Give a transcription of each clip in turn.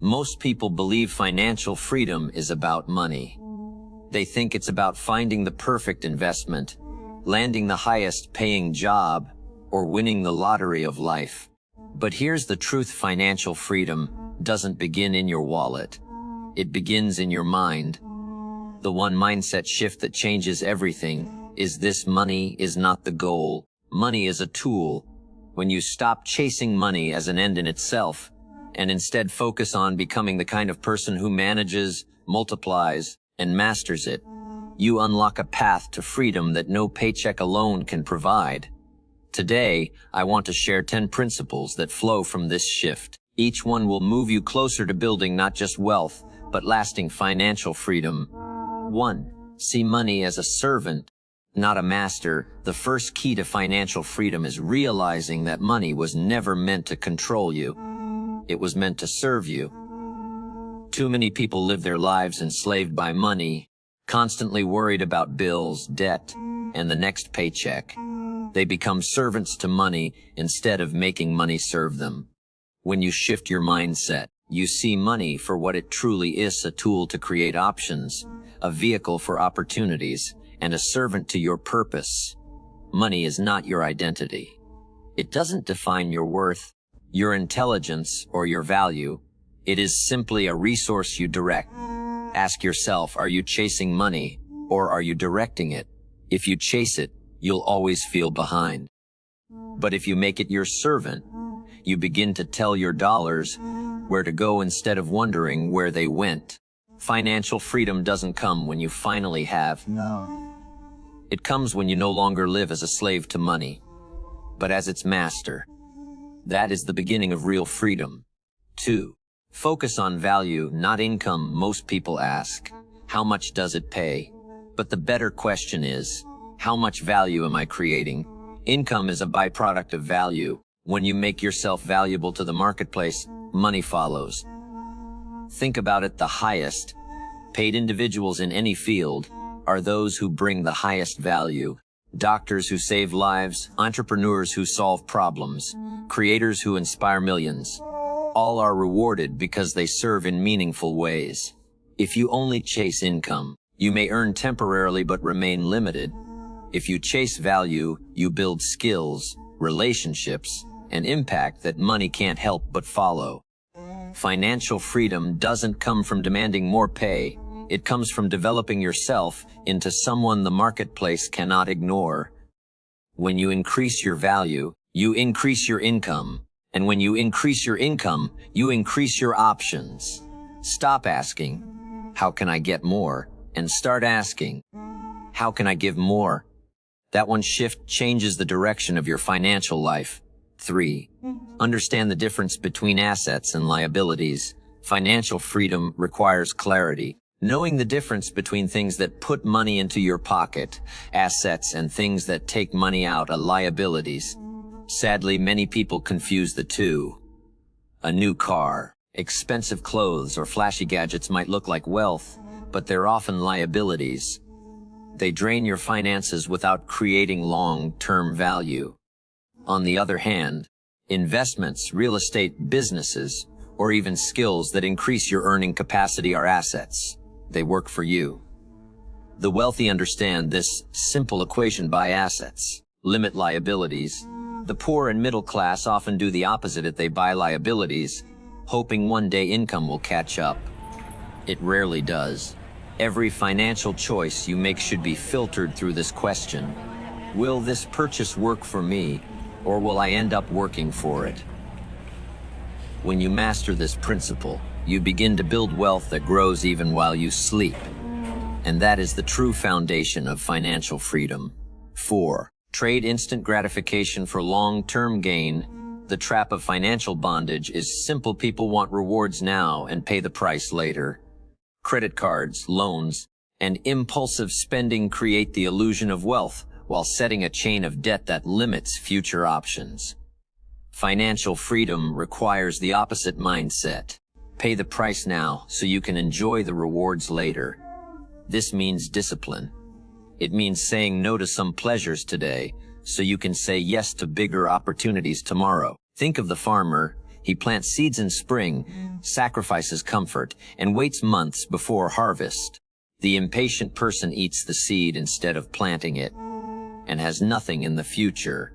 Most people believe financial freedom is about money. They think it's about finding the perfect investment, landing the highest paying job, or winning the lottery of life. But here's the truth: financial freedom doesn't begin in your wallet. It begins in your mind. The one mindset shift that changes everything is this: money is not the goal. Money is a tool. When you stop chasing money as an end in itself, and instead focus on becoming the kind of person who manages, multiplies, and masters it, you unlock a path to freedom that no paycheck alone can provide. Today, I want to share 10 principles that flow from this shift. Each one will move you closer to building not just wealth, but lasting financial freedom. 1. See money as a servant, not a master. The first key to financial freedom is realizing that money was never meant to control you. It was meant to serve you. Too many people live their lives enslaved by money, constantly worried about bills, debt, and the next paycheck. They become servants to money instead of making money serve them. When you shift your mindset, you see money for what it truly is: a tool to create options, a vehicle for opportunities, and a servant to your purpose. Money is not your identity. It doesn't define your worth, your intelligence, or your value. It is simply a resource you direct. Ask yourself, are you chasing money, or are you directing it? If you chase it, you'll always feel behind. But if you make it your servant, you begin to tell your dollars where to go instead of wondering where they went. Financial freedom doesn't come when you finally have. No. It comes when you no longer live as a slave to money, but as its master. That is the beginning of real freedom. 2. Focus on value, not income. Most people ask, how much does it pay? But the better question is, how much value am I creating? Income is a byproduct of value. When you make yourself valuable to the marketplace, money follows. Think about it: the highest paid individuals in any field are those who bring the highest value. Doctors who save lives, entrepreneurs who solve problems, creators who inspire millions. All are rewarded because they serve in meaningful ways. If you only chase income, you may earn temporarily but remain limited. If you chase value, you build skills, relationships, and impact that money can't help but follow. Financial freedom doesn't come from demanding more pay. It comes from developing yourself into someone the marketplace cannot ignore. When you increase your value, you increase your income. And when you increase your income, you increase your options. Stop asking, how can I get more? And start asking, how can I give more? That one shift changes the direction of your financial life. 3. Understand the difference between assets and liabilities. Financial freedom requires clarity. Knowing the difference between things that put money into your pocket, assets, and things that take money out, liabilities. Sadly, many people confuse the two. A new car, expensive clothes, or flashy gadgets might look like wealth, but they're often liabilities. They drain your finances without creating long-term value. On the other hand, investments, real estate, businesses, or even skills that increase your earning capacity are assets. They work for you. The wealthy understand this simple equation: buy assets, limit liabilities. The poor and middle class often do the opposite: they buy liabilities, hoping one day income will catch up. It rarely does. Every financial choice you make should be filtered through this question: will this purchase work for me, or will I end up working for it? When you master this principle, you begin to build wealth that grows even while you sleep. And that is the true foundation of financial freedom. 4. Trade instant gratification for long-term gain. The trap of financial bondage is simple: people want rewards now and pay the price later. Credit cards, loans, and impulsive spending create the illusion of wealth while setting a chain of debt that limits future options. Financial freedom requires the opposite mindset. Pay the price now so you can enjoy the rewards later. This means discipline. It means saying no to some pleasures today so you can say yes to bigger opportunities tomorrow. Think of the farmer. He plants seeds in spring, sacrifices comfort, and waits months before harvest. The impatient person eats the seed instead of planting it, and has nothing in the future.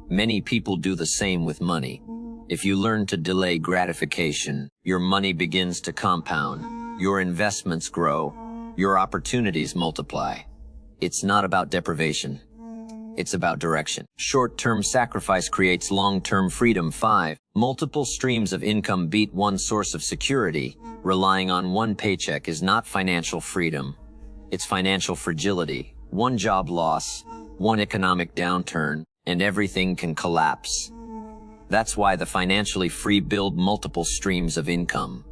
Many people do the same with money. If you learn to delay gratification, your money begins to compound, your investments grow, your opportunities multiply. It's not about deprivation. It's about direction. Short-term sacrifice creates long-term freedom. 5. Multiple streams of income beat one source of security. Relying on one paycheck is not financial freedom. It's financial fragility. One job loss, one economic downturn, and everything can collapse. That's why the financially free build multiple streams of income.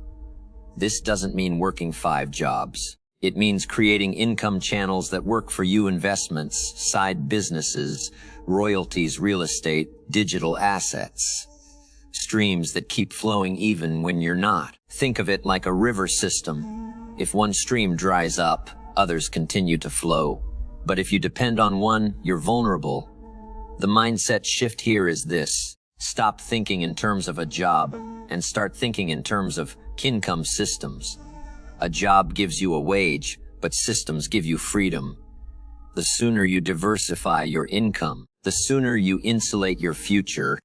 This doesn't mean working 5 jobs. It means creating income channels that work for you: investments, side businesses, royalties, real estate, digital assets. Streams that keep flowing even when you're not. Think of it like a river system. If one stream dries up, others continue to flow. But if you depend on one, you're vulnerable. The mindset shift here is this: stop thinking in terms of a job and start thinking in terms of income systems. A job gives you a wage, but systems give you freedom. The sooner you diversify your income, the sooner you insulate your future.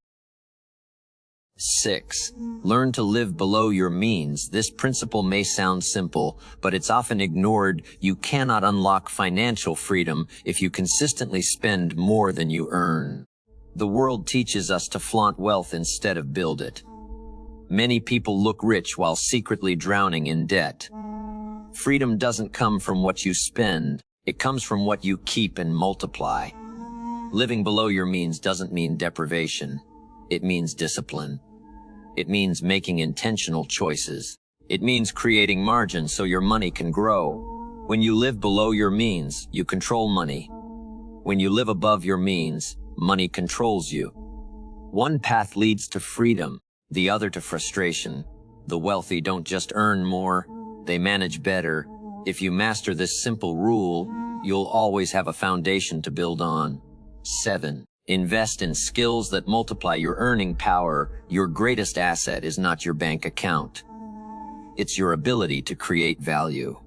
6. Learn to live below your means. This principle may sound simple, but it's often ignored. You cannot unlock financial freedom if you consistently spend more than you earn. The world teaches us to flaunt wealth instead of build it. Many people look rich while secretly drowning in debt. Freedom doesn't come from what you spend. It comes from what you keep and multiply. Living below your means doesn't mean deprivation. It means discipline. It means making intentional choices. It means creating margin so your money can grow. When you live below your means, you control money. When you live above your means, money controls you. One path leads to freedom, the other to frustration. The wealthy don't just earn more, they manage better. If you master this simple rule, you'll always have a foundation to build on. 7. Invest in skills that multiply your earning power. Your greatest asset is not your bank account. It's your ability to create value.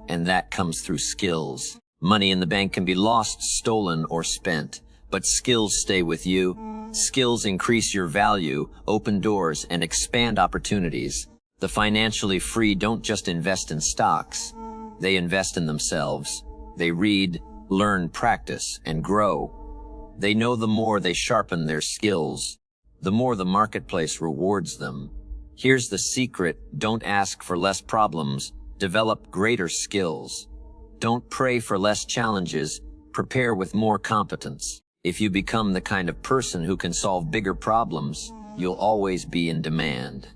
And that comes through skills. Money in the bank can be lost, stolen, or spent, but skills stay with you. Skills increase your value, open doors, and expand opportunities. The financially free don't just invest in stocks. They invest in themselves. They read, learn, practice, and grow. They know the more they sharpen their skills, the more the marketplace rewards them. Here's the secret: don't ask for less problems, develop greater skills. Don't pray for less challenges, prepare with more competence. If you become the kind of person who can solve bigger problems, you'll always be in demand.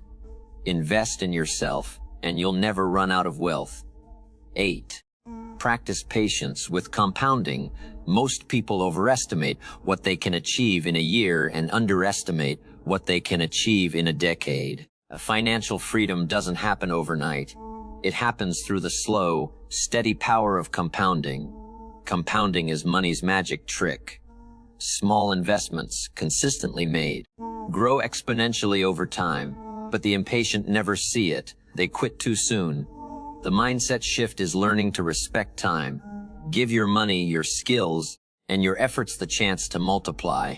Invest in yourself, and you'll never run out of wealth. 8. Practice patience with compounding. Most people overestimate what they can achieve in a year and underestimate what they can achieve in a decade. Financial freedom doesn't happen overnight. It happens through the slow, steady power of compounding. Compounding is money's magic trick. Small investments, consistently made, grow exponentially over time, but the impatient never see it. They quit too soon. The mindset shift is learning to respect time. Give your money, your skills, and your efforts the chance to multiply.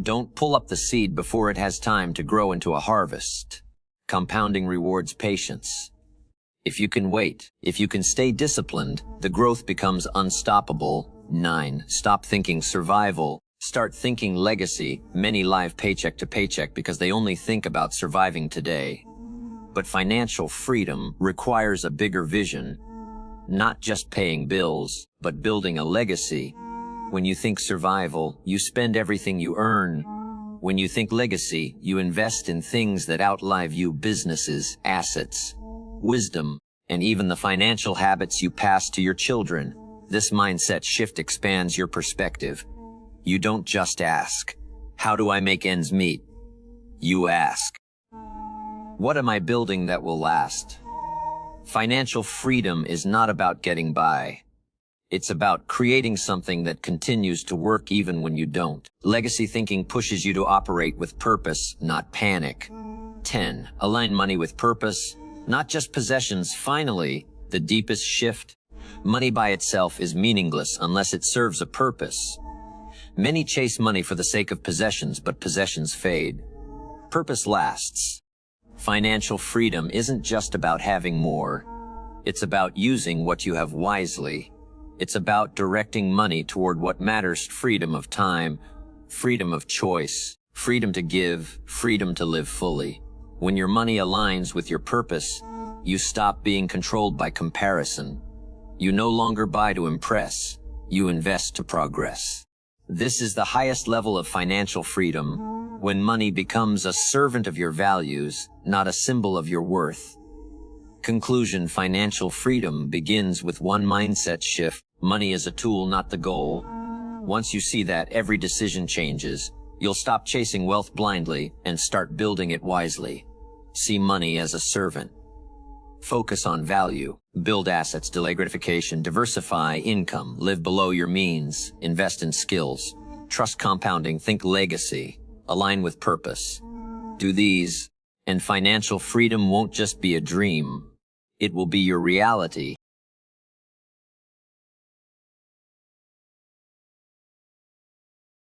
Don't pull up the seed before it has time to grow into a harvest. Compounding rewards patience. If you can wait, if you can stay disciplined, the growth becomes unstoppable. 9. Stop thinking survival. Start thinking legacy. Many live paycheck to paycheck because they only think about surviving today. But financial freedom requires a bigger vision. Not just paying bills, but building a legacy. When you think survival, you spend everything you earn. When you think legacy, you invest in things that outlive you: businesses, assets, wisdom, and even the financial habits you pass to your children. This mindset shift expands your perspective. You don't just ask, "How do I make ends meet?" You ask, "What am I building that will last?" Financial freedom is not about getting by. It's about creating something that continues to work even when you don't. Legacy thinking pushes you to operate with purpose, not panic. 10. Align money with purpose, not just possessions. Finally, the deepest shift. Money by itself is meaningless unless it serves a purpose. Many chase money for the sake of possessions, but possessions fade. Purpose lasts. Financial freedom isn't just about having more. It's about using what you have wisely. It's about directing money toward what matters: freedom of time, freedom of choice, freedom to give, freedom to live fully. When your money aligns with your purpose, you stop being controlled by comparison. You no longer buy to impress, you invest to progress. This is the highest level of financial freedom, when money becomes a servant of your values, not a symbol of your worth. Conclusion: financial freedom begins with one mindset shift. Money is a tool, not the goal. Once you see that, every decision changes. You'll stop chasing wealth blindly and start building it wisely. See money as a servant. Focus on value. Build assets, delay gratification, diversify income, live below your means, invest in skills. Trust compounding, think legacy, align with purpose. Do these, and financial freedom won't just be a dream. It will be your reality.